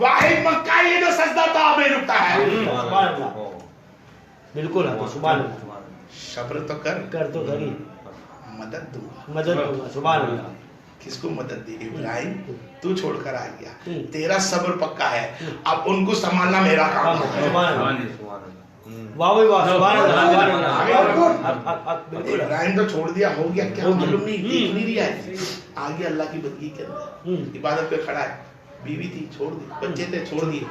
واحد مکہ یہ جو سجدہ تو میں رکتا ہے. سبحان اللہ بالکل ہے سبحان اللہ. صبر تو کر تو کری مدد دوں. مدد دوں سبحان اللہ. کس کو مدد دی؟ ابراہیم تو چھوڑ کر آ گیا, تیرا صبر پکا ہے, اب ان کو سنبھالنا میرا کام ہے. سبحان اللہ واہ واہ سبحان اللہ. بالکل ابراہیم تو چھوڑ دیا, ہو گیا, کیا معلوم نہیں, دیکھ نہیں رہا ہے, آگے اللہ کی بندگی کے اندر عبادت پہ کھڑا ہے. بیوی تھی چھوڑ دی, بچے تھے چھوڑ دیے,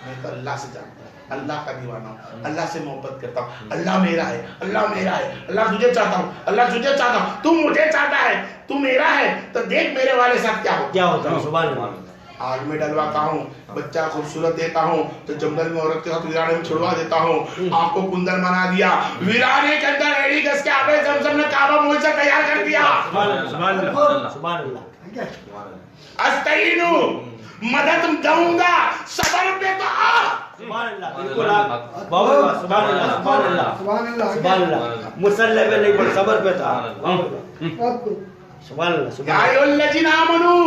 میں تو اللہ سے جانتا ہوں, اللہ کا دیوانہ ہوں, اللہ سے محبت کرتا ہوں, اللہ میرا ہے, اللہ میرا ہے, اللہ تجھے چاہتا ہوں, اللہ تجھے چاہتا ہوں, تو مجھے چاہتا ہے, تو میرا ہے, تو دیکھ میرے والے ساتھ کیا ہوتا ہے. سبحان اللہ. آگ میں ڈلواتا ہوں, بچہ خوبصورت دیتا ہوں, تو جنگل میں عورت کے ساتھ ویرانے میں چھڑوا دیتا ہوں, آپ کو کندر بنا دیا, ویرانے کے اندر ایڑی گس کے آبے زمزم نے کعبہ موجزہ تیار کر دیا. سبحان اللہ سبحان اللہ. استعینو مدد دوں گا, صبر پہ تو آ. سبحان اللہ بالکل آپ بابا سبحان اللہ سبحان اللہ سبحان اللہ. مسلح پہ نہیں پر صبر پہ تھا. سبحان اللہ. یا ایھا الذین آمنو,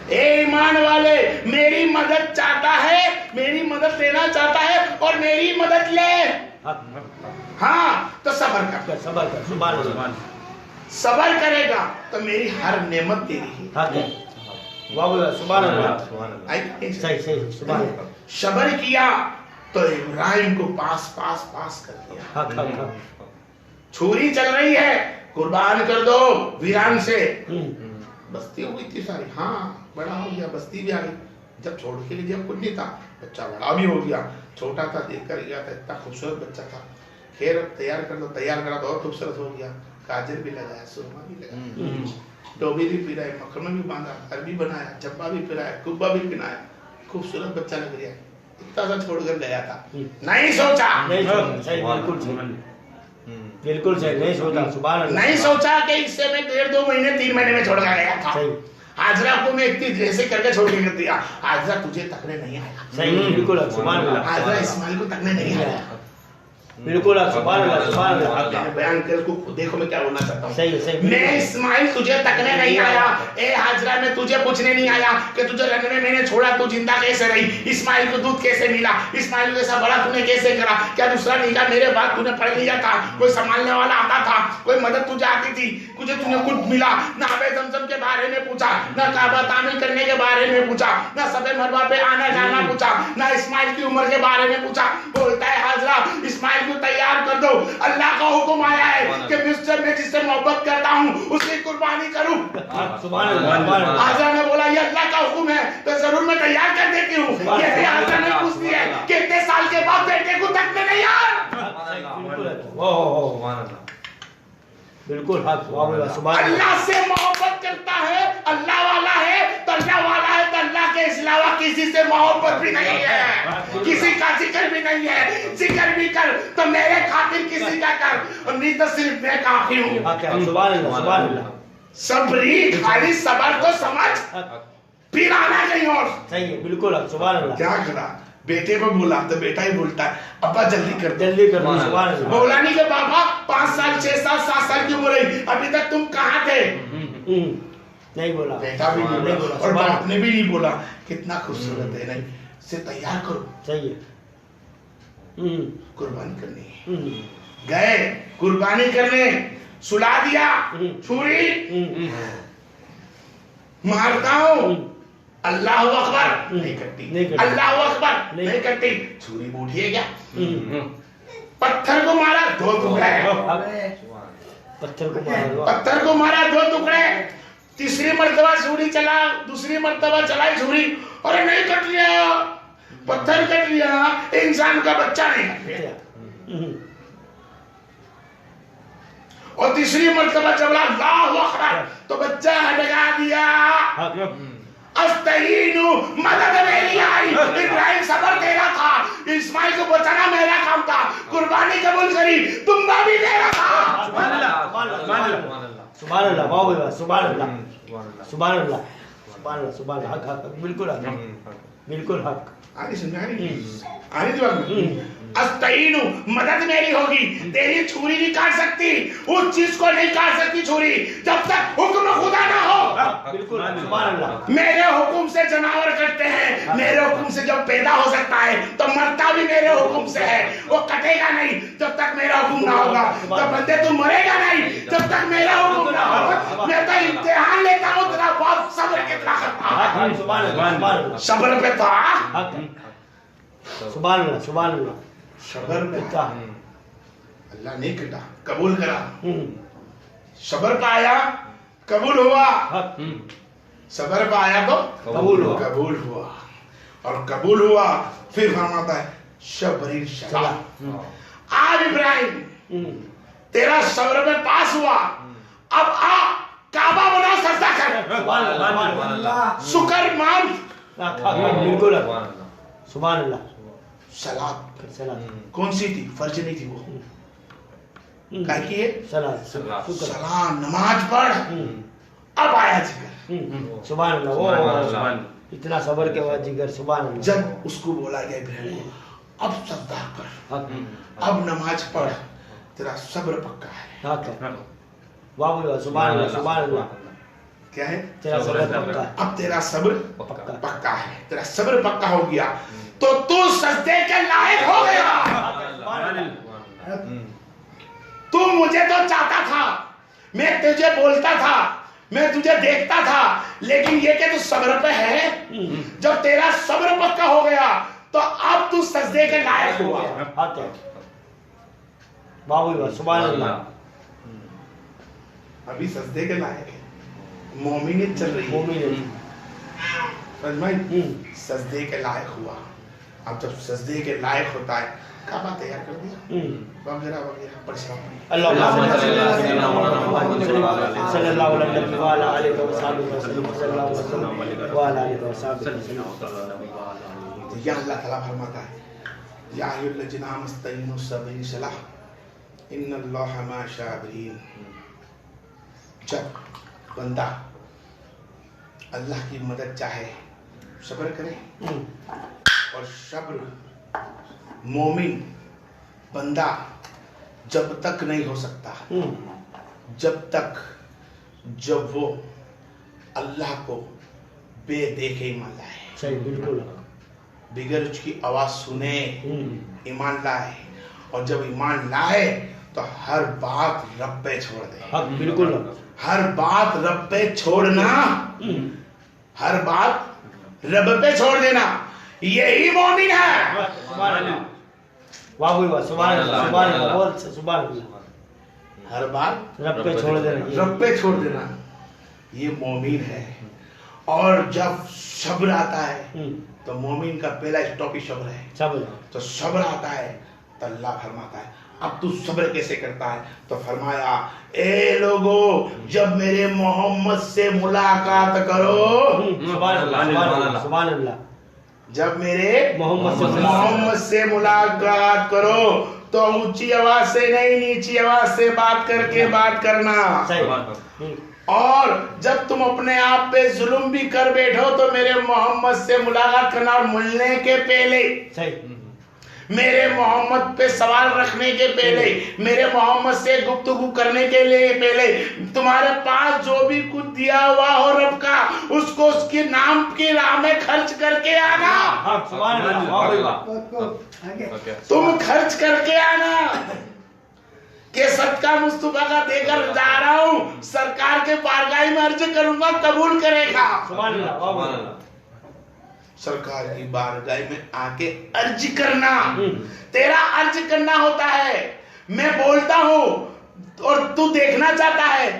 اے ایمان والے, میری مدد چاہتا ہے, میری مدد لینا چاہتا ہے اور میری مدد لے, ہاں تو صبر کر. صبر کر سبحان اللہ. صبر کرے گا تو میری ہر نعمت تیری ہے. واہ سبحان اللہ. صحیح صحیح سبحان اللہ. صبر کیا تو ابراہیم کو پاس کر دیا. چھری چل رہی ہے, قربان کر دو ویران سے. بستی ہوئی تھی ساری, ہاں بڑا ہو گیا, بستی بھی آ گئی. جب چھوڑ کے لیے جب کچھ نہیں تھا, بچہ بڑا بھی ہو گیا, چھوٹا تھا دیکھ کر گیا تھا, اتنا خوبصورت بچہ تھا. خیر تیار کر دو, تیار کرا تو اور خوبصورت ہو گیا, کاجل بھی لگایا, سرما بھی لگایا, ڈوبی بھی پھرائی, مکھمہ بھی باندھا, عربی بنایا, جبا بھی پھرایا, کبا بھی پہنایا, خوبصورت بچہ لگ رہا ہے. اتنا سا چھوڑ کر گیا تھا, نہیں سوچا, بالکل صحیح نہیں سوچا. سبحان اللہ. نہیں سوچا کہ اس سے میں 1.5 مہینے 3 مہینے میں چھوڑ کر گیا تھا. حاجرہ کو میں اتنی جیسے کر کے چھوڑ کے دیا, حاجرہ تجھے تکنے نہیں آیا. صحیح بالکل سبحان اللہ. حاجرہ اسماعیل کو تکنے نہیں آیا. بالکل سبحان اللہ سبحان اللہ. بیان کر کو دیکھو میں کیا بولنا چاہتا ہوں. صحیح صحیح. میں اسماعیل تجھے تکنے نہیں آیا, اے حاجرہ میں تجھے پوچھنے نہیں آیا کہ تجھے رنگنے میں نے چھوڑا, تو زندہ کیسے رہی, اسماعیل کو دودھ کیسے ملا, اسماعیل کو ایسا بڑا تو نے کیسے کرا, کیا دوسرا نکاح میرے بعد تو نے پڑھ لیا تھا, کوئی سنبھالنے والا آتا تھا, کوئی مدد تجھے آتی تھی, تجھے کچھ ملا, نہ آبِ زمزم کے بارے میں پوچھا, نہ کعبہ تعمیر کرنے کے بارے میں پوچھا, نہ صفے مروہ پہ آنا جانا پوچھا, نہ اسماعیل کی عمر کے بارے میں پوچھا. بولتا ہے حاجرہ اسماعیل کو تیار کر دو, اللہ کا حکم آیا ہے کہ میں جس سے محبت کرتا ہوں اس کی قربانی کروں. سبحان اللہ. حاجرہ نے بولا یہ اللہ کا حکم ہے تو ضرور میں تیار کر دیتی ہوں. یہ بھی حاجرہ نے پوچھتی ہے کہ اتنے سال کے بعد بیٹے کو تک میں نہیں بالکل حق. اللہ سے محبت کرتا ہے, اللہ والا ہے تو اللہ والا ہے, تو اللہ کے علاوہ کسی سے محبت بھی نہیں ہے, کسی کا ذکر بھی نہیں ہے. ذکر بھی کر تو میرے خاطر کسی کا کر, اور نہیں تو صرف میں کافی ہوں. سبحان اللہ سبحان اللہ. صبری, خالی صبر کو سمجھ, پھر آنا کہیں اور. صحیح بالکل سبحان اللہ. کیا کرا, بیٹے کو بولا تو بیٹا ہی بولتا ہے ابا جلدی کر جلدی کر. سبحان اللہ. بولا نہیں کہ بابا 5 سال 6 سال 7 سال کی عمر ہے, ابھی تک تم کہاں تھے, نہیں بولا, بیٹا بھی نہیں بولا, اور باپ نے بھی نہیں بولا کتنا خوبصورت ہے, نہیں سے تیار کرو. صحیح ہے. قربانی کرنی ہے. گئے قربانی کرنے, سلا دیا, چھری مارتا ہوں, اللہ اکبر نہیں کرتی, اللہ اکبر نہیں کرتی, چھری بوٹھیے گیا, پتھر کو مارا 2 ٹکڑے, پتھر کو مارا 2 ٹکڑے, تیسری مرتبہ چھری چلا, دوسری مرتبہ چلائی چھری, اور نہیں کٹ لیا, پتھر کٹ لیا, انسان کا بچہ نہیں کٹ لیا. اور تیسری مرتبہ چلا اللہ اکبر تو بچہ ہٹا دیا. استعینو مدد میری آئی, ابراہیم صبر تیرا تھا, اسماعیل کو بچانا میرا کام تھا, قربانی قبول کری, تم بھی میرا تھا. سبحان اللہ سبحان اللہ. واہ سبحان اللہ سبحان اللہ سبحان اللہ سبحان اللہ. حق حق بالکل حق بالکل حق. آگے سمجھا آگے جواب. استعینو مدد میری ہوگی, تیری چھری نہیں کاٹ سکتی, اس چیز کو نہیں کاٹ سکتی چھری جب تک حکم خدا نہ ہو. بالکل سبحان اللہ. میرے حکم سے جناور کٹتے ہیں, मेरे हुक्म से जब पैदा हो सकता है तो मरता भी मेरे हुक्म से है। वो कटेगा नहीं जब तक मेरा हुक्म ना होगा। तो बंदे तू मरेगा नहीं जब तक मेरा हुक्म ना होगा। मैं तो इम्तिहान लेता हूँ तेरा बहुत सब्र कितना करता है। सब्र पे था, सुभान अल्लाह, सुभान अल्लाह। सब्र पे था, अल्लाह ने कटा, कबूल करा। सब्र पाया, कबूल हुआ। सब्र पाया तो कबूल हुआ। कबूल हुआ और कबूल हुआ फिर फरमाता है शबरीर शला। आज इब्राहिम तेरा सब्र में पास हुआ, अब आ काबा बना सजदा कर, शुक्र मान। बिल्कुल सुभान अल्लाह। सलात सलात कौन सी थी? फर्ज नहीं थी वो। क्या की है? सलात सलाम, नमाज पढ़। अब आया जिक्र। सुभान अल्लाह। वो इतना सब्र के बाद जिक्र। सुभान अल्लाह। जब उसको बोला गया इब्राहिम को अब सजदा कर, अब नमाज पढ़, तेरा सब्र पक्का है। वाह सुभान अल्लाह, सुभान अल्लाह। क्या है? तेरा सब्र पक्का है। अब तेरा सब्र पक्का। पक्का है, तेरा सब्र पक्का हो गया तो तू सजदे के लायक हो गया। तू मुझे तो चाहता था, मैं तुझे बोलता था, मैं तुझे देखता था, लेकिन ये कि तू सब्र पे है। जब तेरा सब्र पक्का हो गया तो अब तू सजदे के लायक हुआ। वाह सुभान अल्लाह। अभी सजदे के लायक है, मोमिनियत चल रही है। समझ में? सजदे के लायक हुआ। अब जब सजदे के लायक होता है, काबा तैयार कर दिया, वगैरह वगैरह परेशान। यहाँ अल्लाह ताला फरमाता है या अय्युहल्लज़ीना आमनू सब्री सलाह इन्नल्लाहा मअस-साबिरीन। जब बंदा अल्लाह की मदद चाहे सब्र करे, और सब्र मोमिन बंदा जब तक नहीं हो सकता जब तक जब वो अल्लाह को बेदेखे ईमान लाए। सही, बिल्कुल। बिगर उसकी आवाज सुने ईमान लाए, और जब ईमान लाए तो हर बात रब पे छोड़ दे। बिल्कुल। हर बात रब पे छोड़ना, हर बात रब पे छोड़ देना, यही मोमिन है। वाह वाह सुभान अल्लाह, सुभान अल्लाह, बहुत सुभान अल्लाह। हर बात रब पे छोड़ देना, रब पे छोड़ देना, ये मोमिन है। और जब सब्र आता है तो मोमिन का पहला स्टॉप ही सब्र है। सब्र। तो सब्र आता है तो अल्लाह फरमाता है अब तू सब्र कैसे करता है? तो फरमाया ए लोगो जब मेरे मोहम्मद से मुलाकात करो, सुभान अल्लाह, सुभान अल्लाह। जब मेरे मोहम्मद से मुलाकात करो तो ऊंची आवाज से नहीं, नीची आवाज से बात करके बात करना। और जब तुम अपने आप पे जुल्म भी कर बैठो तो मेरे मोहम्मद से मुलाकात करना, और मिलने के पहले मेरे मोहम्मद पे सवाल रखने के पहले, मेरे मोहम्मद से गुफ्तगू करने के लिए पहले तुम्हारे पास जो भी कुछ दिया हुआ हो रब का, उसको उसके नाम की राह में खर्च करके आना। तुम खर्च करके आना के सदका मुस्तफा का देकर जा रहा हूँ, सरकार के बारगाह में अर्ज करूंगा, कबूल करेगा। सरकार की बारगाह में आके अर्ज करना, तेरा अर्ज करना होता है। मैं बोलता हूँ और तू देखना चाहता है,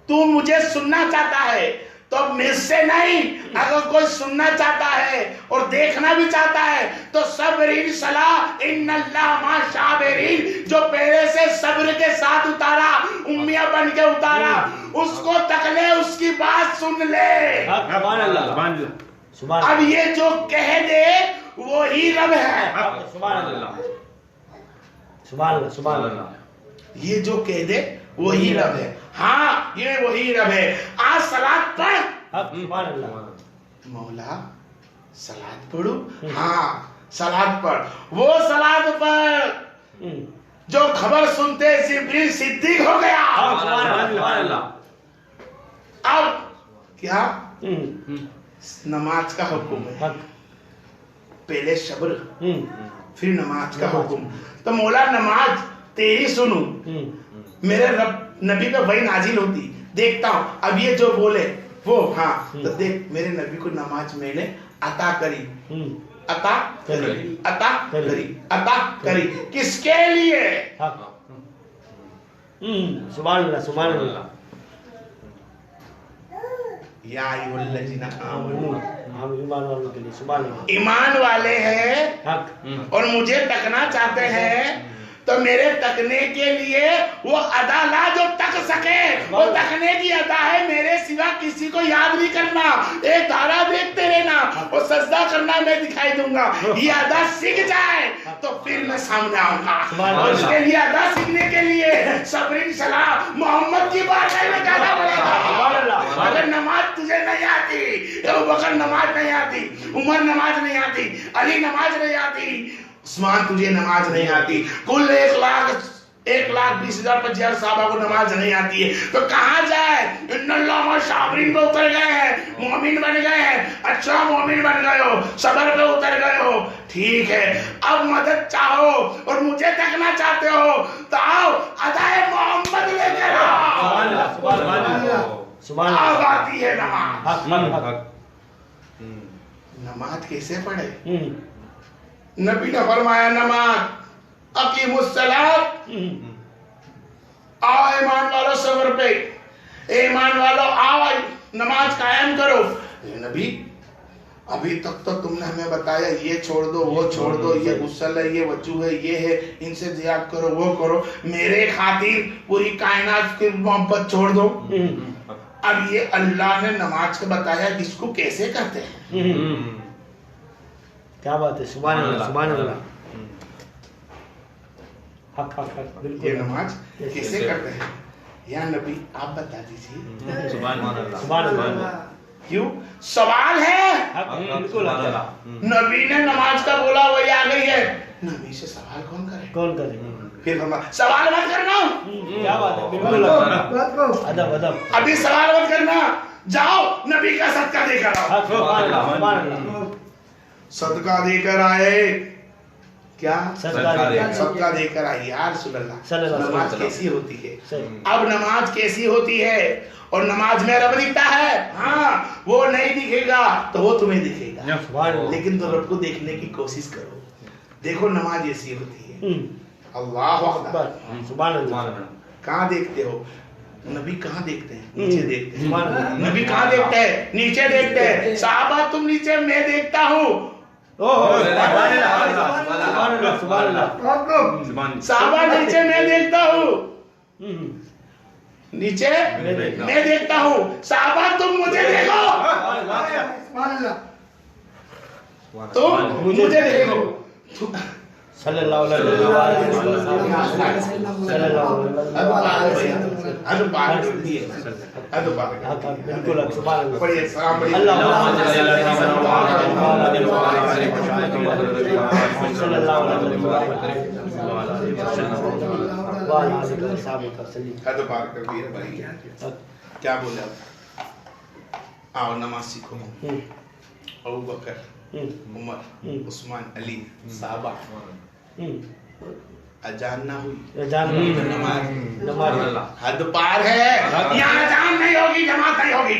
तू मुझे सुनना चाहता है, तो मुझसे नहीं, अगर कोई सुनना चाहता है और देखना भी चाहता है तो सब्रीन सलाह इन्नल्लाह मअस-साबिरीन, जो पहले से सब्र के साथ उतारा, उम्मिया बन के उतारा, उसको तकले, उसकी बात सुन ले। सुभान अल्लाह। अब ये जो कह दे वो ही रब है। सुभान अल्लाह, सुभान अल्लाह, सुभान अल्लाह। ये जो कह दे वो ही रब है। हाँ ये वही रब है। आज सलात पढ़, सुभान अल्लाह। मौला सलात पढ़ू, हाँ सलात पढ़, वो सलात पढ़ जो खबर सुनते जिब्रील सिद्दीक हो गया। अब क्या नमाज का हुक्म है, पहले सब्र फिर नमाज का हुक्म। तो मौला नमाज तेरी सुनूं, मेरे रब नबी पे वही नाजिल होती, देखता हूं अब ये जो बोले वो हाँ, तो देख मेरे नबी को नमाज मैंने अता करी, अता करी, अता करी, अता करी, किसके लिए? सुभान अल्लाह, सुभान अल्लाह। या अय्युहल्लज़ीना आमनू, हम ईमान वालों के लिए सुभान अल्लाह। ईमान वाले हैं और मुझे तकना चाहते हैं, तो मेरे तकने के लिए वो अदा ला जो तक सके। वो तकने की अदा है, मेरे सिवा किसी को याद नहीं करना, एक धारा देखते रहना, वो सजदा करना मैं दिखाई दूंगा। ये अदा सीख जाए तो फिर मैं सामने आऊंगा। और उसके लिए अदा सीखने के लिए सब्र सलाह मोहम्मद की बात में कहना पड़ेगा। अगर नमाज तुझे नहीं आती, अबू बकर नमाज नहीं आती, उमर नमाज नहीं आती, अली नमाज नहीं आती, उस्मान तुझे नमाज नहीं आती, कुल 1,20,25,000 साहबा को नमाज नहीं आती है, तो कहाँ जाए? इन्नल्लाह साबरीन पे उतर गए हैं, मोमिन बन गए हैं। अच्छा मोमिन बन गए हो, सबर पे उतर गए हो, ठीक है। अब मदद चाहो और मुझे तकना चाहते हो तो आओ अदाए मोहम्मद लेकर आओ। सुभान अब आती है नमाज। अल्लाह। नमाज कैसे पढ़े? नबी ने फरमाया नमाज अकीमुस्सलात, आओ ईमान वालों सबर पे, ईमान वालों आओ नमाज कायम करो। नबी अभी तक तो तुमने हमें बताया ये छोड़ दो, वो छोड़ दो, ये गुस्ल है, ये वजू है, ये है, इनसे जियाद करो, वो करो, मेरे खातिर पूरी कायनात की मोहब्बत छोड़ दो। अब ये अल्लाह ने नमाज को बताया किसको कैसे करते हैं। क्या बात है, सुभान अल्लाह, सुभान अल्लाह। हक हक हक, बिल्कुल। ये नमाज कैसे करते हैं या नबी आप बता दीजिए। सुभान अल्लाह, सुभान अल्लाह। क्यों? सवाल है। बिल्कुल। नबी ने नमाज का बोला वही आ गई है, नबी से सवाल कौन करे? कौन करे? फिर हम सवाल मत करना। क्या बात है, बिल्कुल। अदब अदब। अभी सवाल मत करना, जाओ नबी का सदका देकर आओ। सुभान अल्लाह, सुभान अल्लाह। सदका देकर आए, क्या सदका देकर आए यार सुल्लल्लाह। नमाज कैसी होती है? अब नमाज कैसी होती है? और नमाज में रब दिखता है, हाँ वो नहीं दिखेगा तो वो तुम्हें दिखेगा, लेकिन तुम रब को देखने की कोशिश करो। देखो नमाज ऐसी होती है। अल्लाह अकबर, सुभान अल्लाह। कहाँ देखते हो? नबी कहाँ देखते हैं? नीचे देखते हैं। नबी कहाँ देखते हैं? नीचे देखते हैं। साहबा तुम नीचे, मैं देखता हूँ। साहबा नीचे मैं देखता हूँ, नीचे मैं देखता हूँ, साहबा तुम मुझे देखो, तुम मुझे देखो। सल्लल्लाहु अलैहि वसल्लम। बिल्कुल सुभान क्या बोले? आओ नमाज सीखो। अबू बकर, उमर, उस्मान, अली, साहबा। अजान ना हुई, नमाज हद पार है। यहाँ अजान नहीं होगी, जमात नहीं होगी,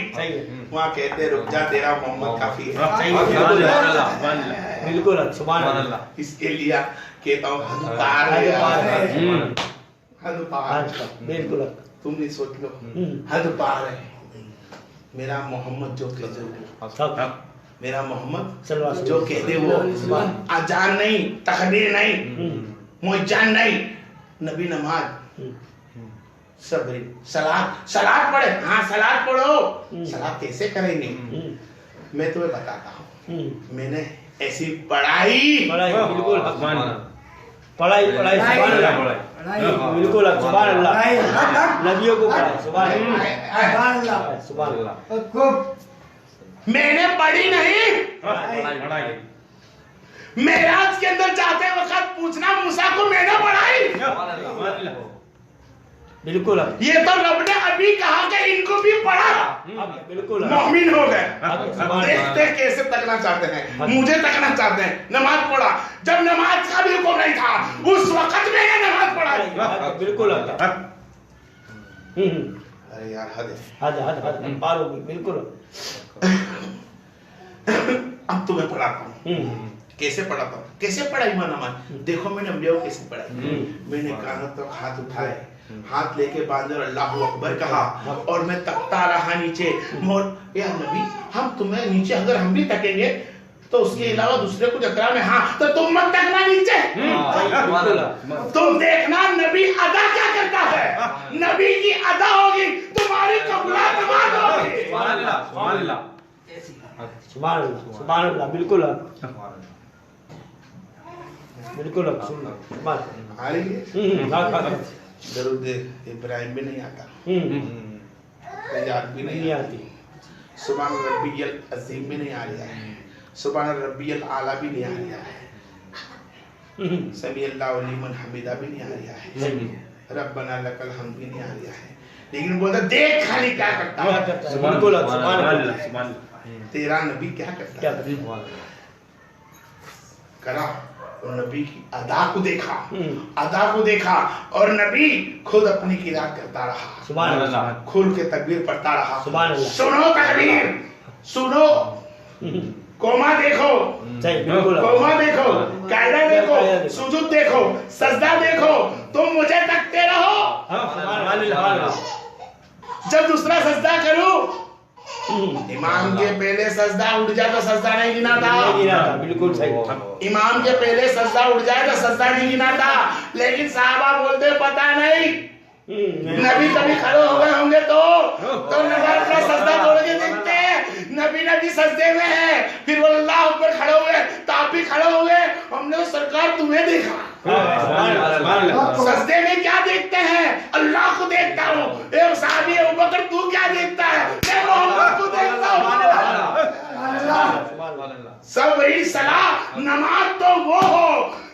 वहाँ कहते रुक जा, तेरा मोहम्मद काफी है। बिल्कुल सुभान अल्लाह। इसके लिए कहता हूँ हद पार है, हद पार। बिल्कुल तुम नहीं सोच लो, हद पार है। मेरा मोहम्मद जो कहते, मेरा मोहम्मद जो कहते वो अजान नहीं, तकबीर नहीं, मुअज्जन नहीं, नबी नमाज, सब्र, सलात पढ़े। हाँ सलात पढ़ो। सलात कैसे करेंगे मैं तुम्हें बताता हूँ। मैंने ऐसी पढ़ाई बिल्कुल पढ़ाई बिल्कुल सुभान अल्लाह। नबियों को पढ़ाई, सुभान अल्लाह, सुभान अल्लाह। मैंने पढ़ी नहीं, मेराज के अंदर जाते वक्त पूछना मूसा को मैंने पढ़ाई। बिल्कुल ये तो रब ने अभी कहा कि इनको भी पढ़ा, बिल्कुल मोमिन हो गए। सुभान देखते कैसे तकना चाहते हैं, मुझे तकना चाहते हैं। नमाज पढ़ा, जब नमाज का भी हुक्म नहीं था उस वक्त मैंने नमाज पढ़ाई। बिल्कुल अरे यार हद है, हद पार होगी, बिल्कुल। अब तुम्हें पढ़ाता हूँ, कैसे पढ़ाता हूँ, कैसे पढ़ाई मैं नमाज। देखो मैंने अम्बिया को कैसे पढ़ाई। मैंने कानों तक हाथ उठाए, हाथ लेके बांधे और अल्लाह अकबर कहा, और मैं तकता रहा नीचे। मोर या नबी, हम तुम्हें नीचे अगर हम भी तकेंगे तो उसके अलावा दूसरे को जकरा में, हाँ तो तुम मत तकना नीचे। तुम देखना नबी अदा क्या करता है, नबी की अदा होगी तुम्हारी कबूला नमाज होगी। सुभान अल्लाह, बिल्कुल बिल्कुल। आ रही है दरूद इब्राहिम भी नहीं आता, याद भी नहीं आती, सुभान रब्बियल अजीम भी नहीं आ रहा है, सुभान रब्बियल आला भी नहीं आ रहा है, समी अल्लाहु लिमन हमीदा भी नहीं आ रहा है, रब्बना लकल हम्द भी नहीं आ रहा है। लेकिन बोलता देख खाली क्या करता है, बिल्कुल सुभान अल्लाह। तेरा नबी क्या करता है, करा। और नबी की अदा को देखा, अदा को देखा, और नबी खुद अपनी किरात करता रहा, सुभान अल्लाह, खुल के तकबीर पढ़ता रहा। सुभान अल्लाह। सुनो तकबीर, सुनो, कोमा देखो, कोमा देखो, कायदा देखो, सुजूद देखो, सजदा देखो, तुम मुझे तकते रहो। जब दूसरा सजदा करूं, इमाम के पहले सजदा उठ जाए तो सजदा नहीं गिना था, बिल्कुल सही। इमाम के पहले सजदा उठ जाए तो सजदा नहीं गिना था। लेकिन साहबा बोलते पता नहीं नबी कभी खड़े हो गए होंगे तो नजर अपना सजदा तोड़ के देखते हैं, नबी सजदे में है, फिर वो अल्लाह ऊपर खड़े हुए तो आप भी खड़े हो गए, हमने सरकार तुम्हें देखा। सजदे में क्या देखते हैं, अल्लाह को देखता हूँ। एक साहबी अबू बकर तू क्या देखता है, मैं मोहम्मद को देखता हूँ। सबरी सलाह नमाज तो वो हो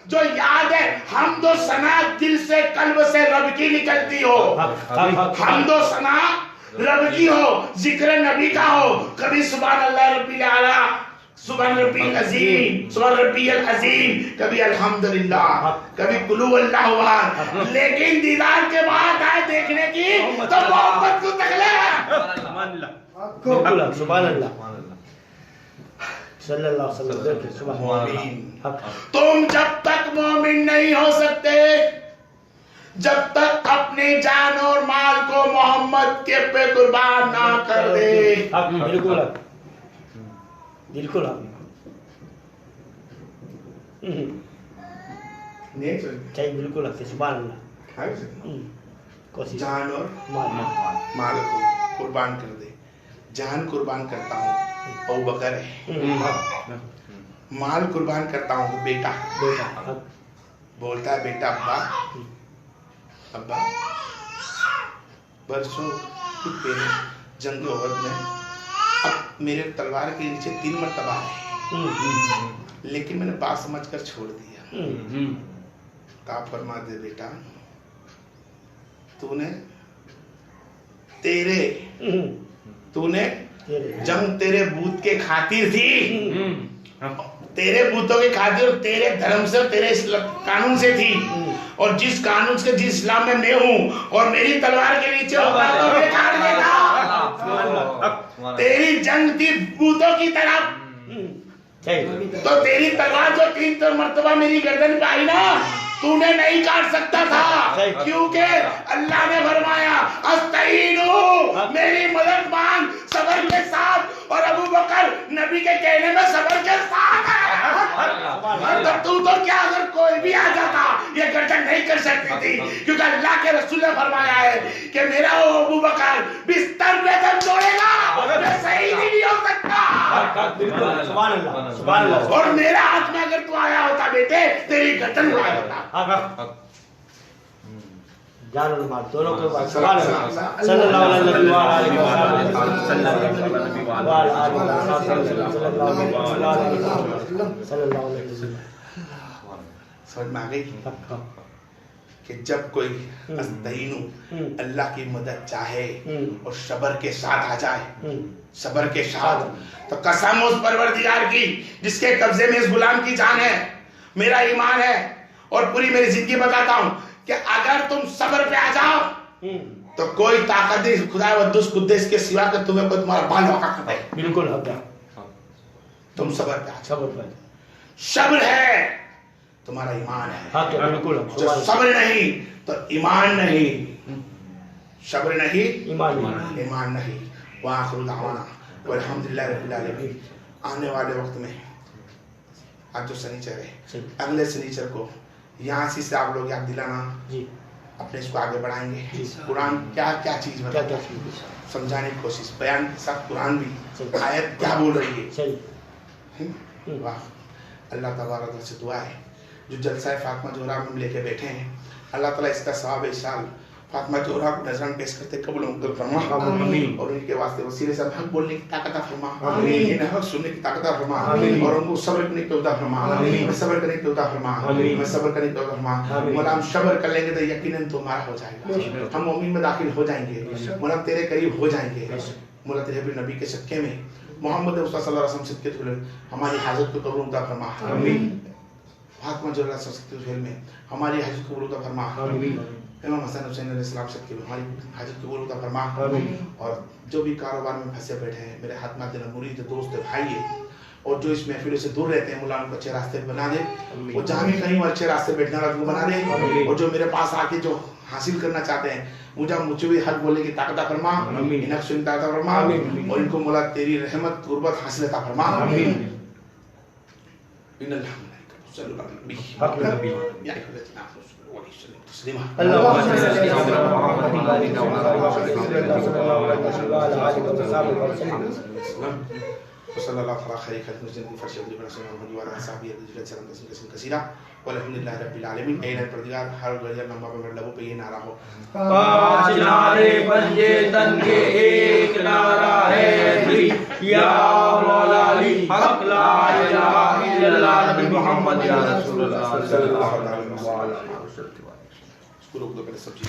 जो याद है, हमदो सना दिल से कल्ब से रब की निकलती हो, हमदो सना रब की हो, जिक्र नबी का हो। कभी सुभान अल्लाह रब्बिल आला, सुभान रब्बिल अजीम, सुभान रब्बिल अजीम, कभी अल्हम्दुलिल्लाह, कभी कुलू अल्लाहु अहद। लेकिन दीदार के बाद आए देखने की तो मोहब्बत को तकले सुभान अल्लाह सल्लल्लाहु अलैहि वसल्लम। तुम जब तक मोमिन नहीं हो सकते जब तक अपनी जान और माल को मोहम्मद के पे कुर्बान ना कर दे। बिल्कुल बिल्कुल चाहिए, बिल्कुल सुभान अल्लाह। जान और माल को कुर्बान कर दे। जान कुर्बान करता हूँ अबू बकर है, माल कुर्बान करता हूँ बेटा। बोलता है बेटा अब्बा बरसों पहले जंग ओहद में अब मेरे तलवार के नीचे 3 मरतबा है, लेकिन मैंने बात समझकर छोड़ दिया। का फरमा दे बेटा, तूने जंग तेरे बूत के खातिर थी, तेरे बूतों के खातिर, तेरे धर्म से, तेरे कानून से थी। और जिस कानून से, जिस इस्लाम में मैं हूँ और मेरी तलवार के नीचे होगा तो मैं काट देता। तेरी जंग थी बूतों की तरफ, तो तेरी तलवार जो 3 मरतबा मेरी गर्दन पे आई ना, तूने नहीं काट सकता था, क्योंकि अल्लाह ने फरमाया अस्तईनु, मेरी मदद मांग सबर के साथ। और अबू बकर नबी के कहने में सबर के साथ है। तो तू तो क्या, अगर कोई भी आ जाता ये गर्दन नहीं कर सकती थी, क्योंकि अल्लाह के रसूल ने फरमाया है कि मेरा वो अबू बकर बिस्तर में दम तोड़ेगा, मैं सही नहीं हो सकता। और मेरे हाथ में अगर तू आया होता बेटे, तेरी गर्दन उड़ा देता। जान और माल दोनों के बाद सुभान अल्लाह सल्लल्लाहु अलैहि वसल्लम। समझ में आ गई کہ جب کوئی استعینو اللہ کی مدد چاہے اور صبر کے ساتھ آ جائے، صبر کے ساتھ، تو قسم اس پروردگار کی جس کے قبضے میں اس غلام کی جان ہے، میرا ایمان ہے اور پوری میری زندگی بتاتا ہوں کہ اگر تم صبر پہ آ جاؤ تو کوئی طاقت نہیں خدا ودوس قدس کے سوا کہ تمہیں کوئی تمہارا بال وقع کر دے۔ بالکل حق ہے، تم صبر پہ آ جاؤ، صبر پر صبر ہے تمہارا ایمان ہے، حق ہے، بالکل حق، جو صبر نہیں تو ایمان نہیں، صبر نہیں ایمان نہیں۔ وآخر دعوانا والحمدللہ رب العالمین۔ آنے والے وقت میں آج جو سنیچر ہے، اگلے سنیچر کو یہاں سے آپ لوگ یاد دلانا، اپنے اس کو آگے بڑھائیں گے۔ قرآن کیا کیا چیز بتاتا ہے سمجھانے کی کوشش، بیان کے ساتھ قرآن بھی آیت کیا بول رہی ہے۔ واہ، اللہ تبارک سے دعا ہے جو جلسہ فاطمہ زہرا میں لے کے بیٹھے ہیں، اللہ تعالیٰ اس کا ثواب سال فاطمہ زہرا کو نذران پیش کرتے قبول منظور فرما، اور ان کے واسطے وسیلے سے حق بولنے کی طاقت فرما، انہیں حق سننے کی طاقت فرما، اور ان کو صبر کرنے کی توفیق فرما، صبر کرنے کی توفیق فرما، صبر کرنے کی توفیق فرما۔ مولا ہم صبر کر لیں گے تو یقیناً تمہارا ہو جائے گا، ہم مومن میں داخل ہو جائیں گے، مولا تیرے قریب ہو جائیں گے، مولا تیرے نبی کے صدقے میں، محمد رسول صلی اللہ علیہ وسلم صدقے ہماری حاجت کو قبول عطا فرما، فاطمہ زہرا صدقے میں ہماری حاجت کو قبول عطا فرما، امام حسن حسین علیہ السلام صدقے میں ہماری حاجت کو قبول عطا فرما، اور جو بھی کاروبار میں پھنسے بیٹھے ہیں میرے ہاتھ میں دینا مرید دوست بھائی ہے، اور جو اس محفلوں سے دور رہتے ہیں مولا ان کو اچھے راستے بنا دے، وہ جہاں بھی کہیں وہ اچھے راستے بیٹھنے والا بنا دے، اور جو میرے پاس آ کے جو حاصل کرنا چاہتے ہیں مجھے بھی حق بولنے کی طاقت فرما، انہیں سننے کی طاقت فرما، اور ان کو مولا تیری رحمت قربت حاصل عطا فرما۔ ان الحمد صلی اللہ علیہ یا ایھا الذین آمنوا صلوا علیہ وسلم تسلیما۔ اللهم صل على محمد وعلى آله وصحبه وسلم۔ وصلی اللہ علیہ خیر خلق جنتی فرش ابن محمد وعلى اصحابہ رضوان سلام تسلیم کثیرا والحمدللہ رب العالمین۔ اے اللہ پروردگار ہر گھڑی لمبا پہ لبوں پہ یہ نعرہ ہو، پانچ نعرے پنجے تن کے ایک نعرہ ہے علی، یا مولا علی حق لا الہ الا اللہ نبی محمد یا رسول اللہ صلی اللہ علیہ وسلم۔ اس کو روک دو پہلے سب چیز